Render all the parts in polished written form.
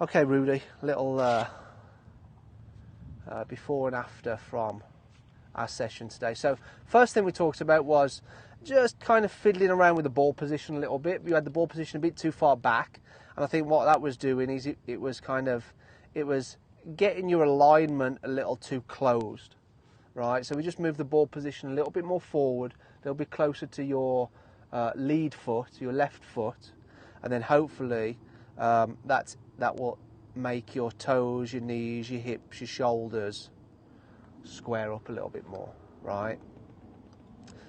Okay, Rudy, little before and after from our session today. So first thing we talked about was just kind of fiddling around with the ball position a little bit. You had the ball position a bit too far back, and I think what that was doing is it was getting your alignment a little too closed, right? So we just moved the ball position a little bit more forward, a little bit closer to your lead foot, your left foot, and then hopefully that will make your toes, your knees, your hips, your shoulders square up a little bit more, right?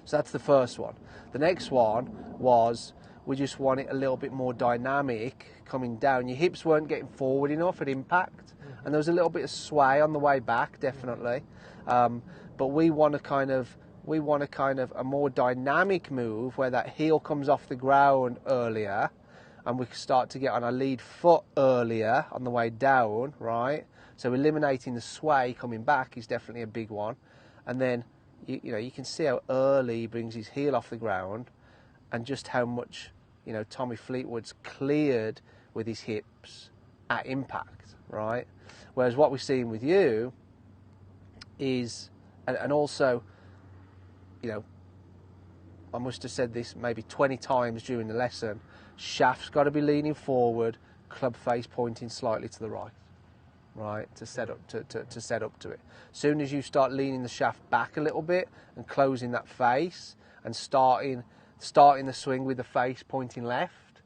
So that's the first one. The next one was we just want it a little bit more dynamic coming down. Your hips weren't getting forward enough at impact, and there was a little bit of sway on the way back, definitely. But we want a kind of a more dynamic move where that heel comes off the ground earlier, and we start to get on our lead foot earlier on the way down, right? So eliminating the sway coming back is definitely a big one. And then, you can see how early he brings his heel off the ground and just how much, Tommy Fleetwood's cleared with his hips at impact, right? Whereas what we're seeing with you is, and also, I must have said this maybe 20 times during the lesson, shaft's got to be leaning forward, club face pointing slightly to the right, to set up to it. As soon as you start leaning the shaft back a little bit and closing that face and starting the swing with the face pointing left,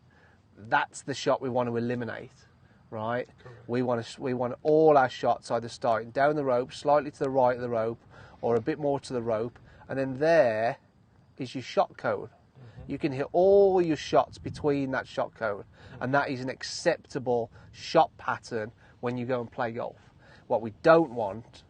that's the shot we want to eliminate, right? Correct. We want all our shots either starting down the rope, slightly to the right of the rope, or a bit more to the rope, and then there is your shot cone. You can hit all your shots between that shot cone, and that is an acceptable shot pattern when you go and play golf. What we don't want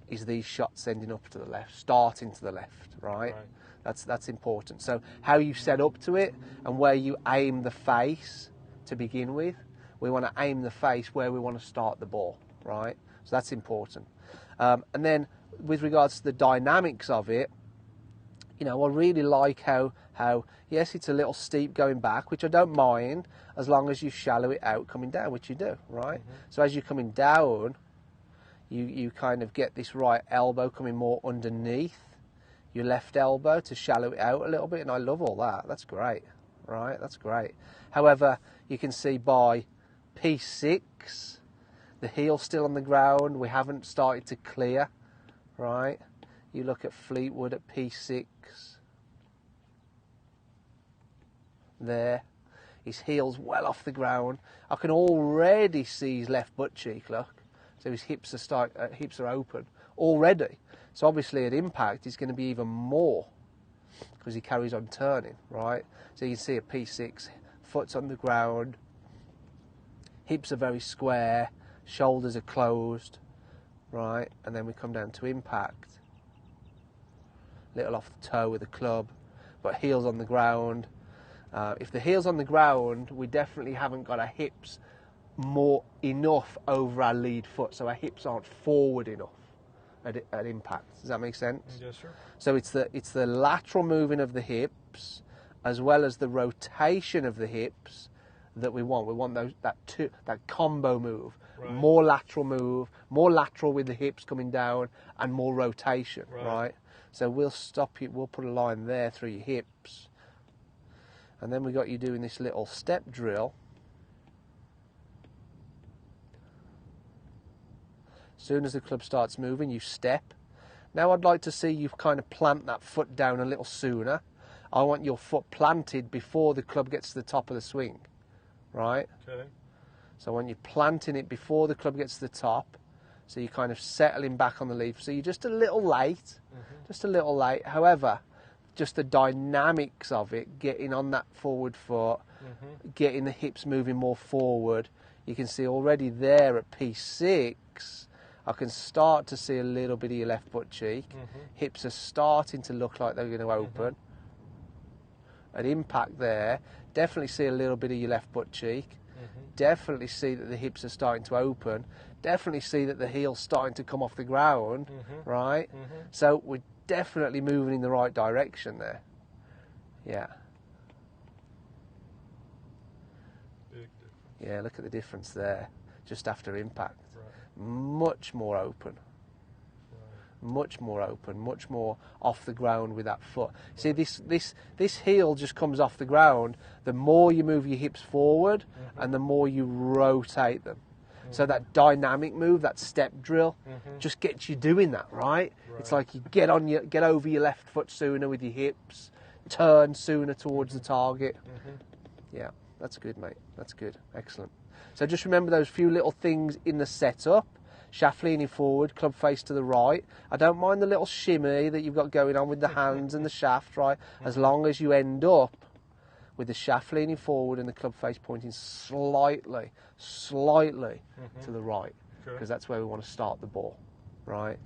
is these shots ending up to the left, starting to the left, right? That's important. So how you set up to it and where you aim the face to begin with, we want to aim the face where we want to start the ball, right? So that's important. And then with regards to the dynamics of it, I really like how yes, it's a little steep going back, which I don't mind as long as you shallow it out coming down, which you do, right? So as you're coming down, you kind of get this right elbow coming more underneath your left elbow to shallow it out a little bit, and I love all that. That's great, right? That's great. However, you can see by P6, the heel's still on the ground. We haven't started to clear, right? You look at Fleetwood at P6. There. His heel's well off the ground. I can already see his left butt cheek, look. So his hips are open already. So obviously at impact, he's going to be even more because he carries on turning, right? So you can see at P6, foot's on the ground. Hips are very square. Shoulders are closed, right? And then we come down to impact. Little off the toe with the club, but heels on the ground. If the heel's on the ground, we definitely haven't got our hips enough over our lead foot, so our hips aren't forward enough at impact. Does that make sense? Yes, sir. So it's the lateral moving of the hips as well as the rotation of the hips that we want. We want that combo move. Right. More lateral move, more lateral with the hips coming down, and more rotation, right? So we'll stop you, we'll put a line there through your hips. And then we got you doing this little step drill. As soon as the club starts moving, you step. Now I'd like to see you kind of plant that foot down a little sooner. I want your foot planted before the club gets to the top of the swing, right? Okay. So I want you planting it before the club gets to the top. So you're kind of settling back on the lead. So you're just a little late, just a little late. However, just the dynamics of it, getting on that forward foot, getting the hips moving more forward. You can see already there at P6, I can start to see a little bit of your left butt cheek. Hips are starting to look like they're going to open. At impact there, definitely see a little bit of your left butt cheek. Definitely see that the hips are starting to open. Definitely see that the heel's starting to come off the ground, right? So we're definitely moving in the right direction there. Yeah. Big difference. Yeah, look at the difference there. just after impact. Right. Much more open. Much more open, much more off the ground with that foot. See, this heel just comes off the ground the more you move your hips forward and the more you rotate them. So that dynamic move, that step drill, just gets you doing that, right? It's like you get over your left foot sooner with your hips, turn sooner towards the target. Yeah, that's good, mate. That's good. Excellent. So just remember those few little things in the setup. Shaft leaning forward, club face to the right. I don't mind the little shimmy that you've got going on with the hands and the shaft, right? As long as you end up with the shaft leaning forward and the club face pointing slightly to the right, because that's where we want to start the ball, right?